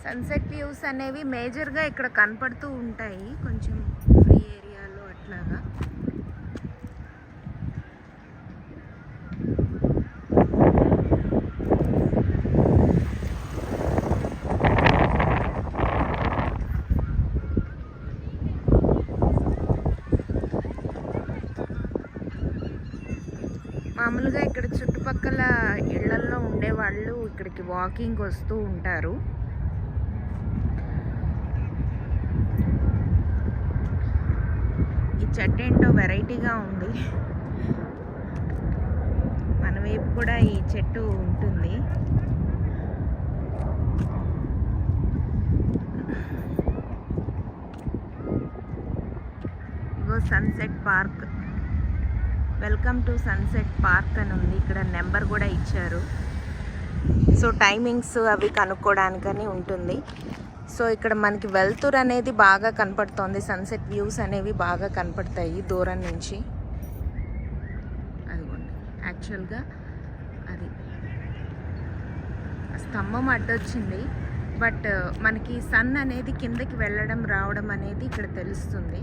Sunset views అనేవి మేజర్గా ఇక్కడ కనపడుతూ ఉంటాయి, కొంచెం ఫ్రీ ఏరియాలో అట్లాగా. మామూలుగా ఇక్కడ చుట్టుపక్కల ఇళ్లల్లో ఉండేవాళ్ళు ఇక్కడికి వాకింగ్ వస్తూ ఉంటారు. ఈ చెట్టు ఏంటో వెరైటీగా ఉంది, మన వైపు కూడా ఈ చెట్టు ఉంటుంది. ఇగో sunset park, welcome to sunset park అని ఉంది. ఇక్కడ నెంబర్ కూడా ఇచ్చారు. సో టైమింగ్స్ అవి కనుక్కోవడానికని ఉంటుంది. సో ఇక్కడ మనకి వెలుతురు అనేది బాగా కనపడుతోంది, సన్సెట్ వ్యూస్ అనేవి బాగా కనపడతాయి దూరం నుంచి. అదిగోండి, యాక్చువల్గా అది స్తంభం అడ్డొచ్చింది, బట్ మనకి సన్ అనేది కిందకి వెళ్ళడం రావడం అనేది ఇక్కడ తెలుస్తుంది.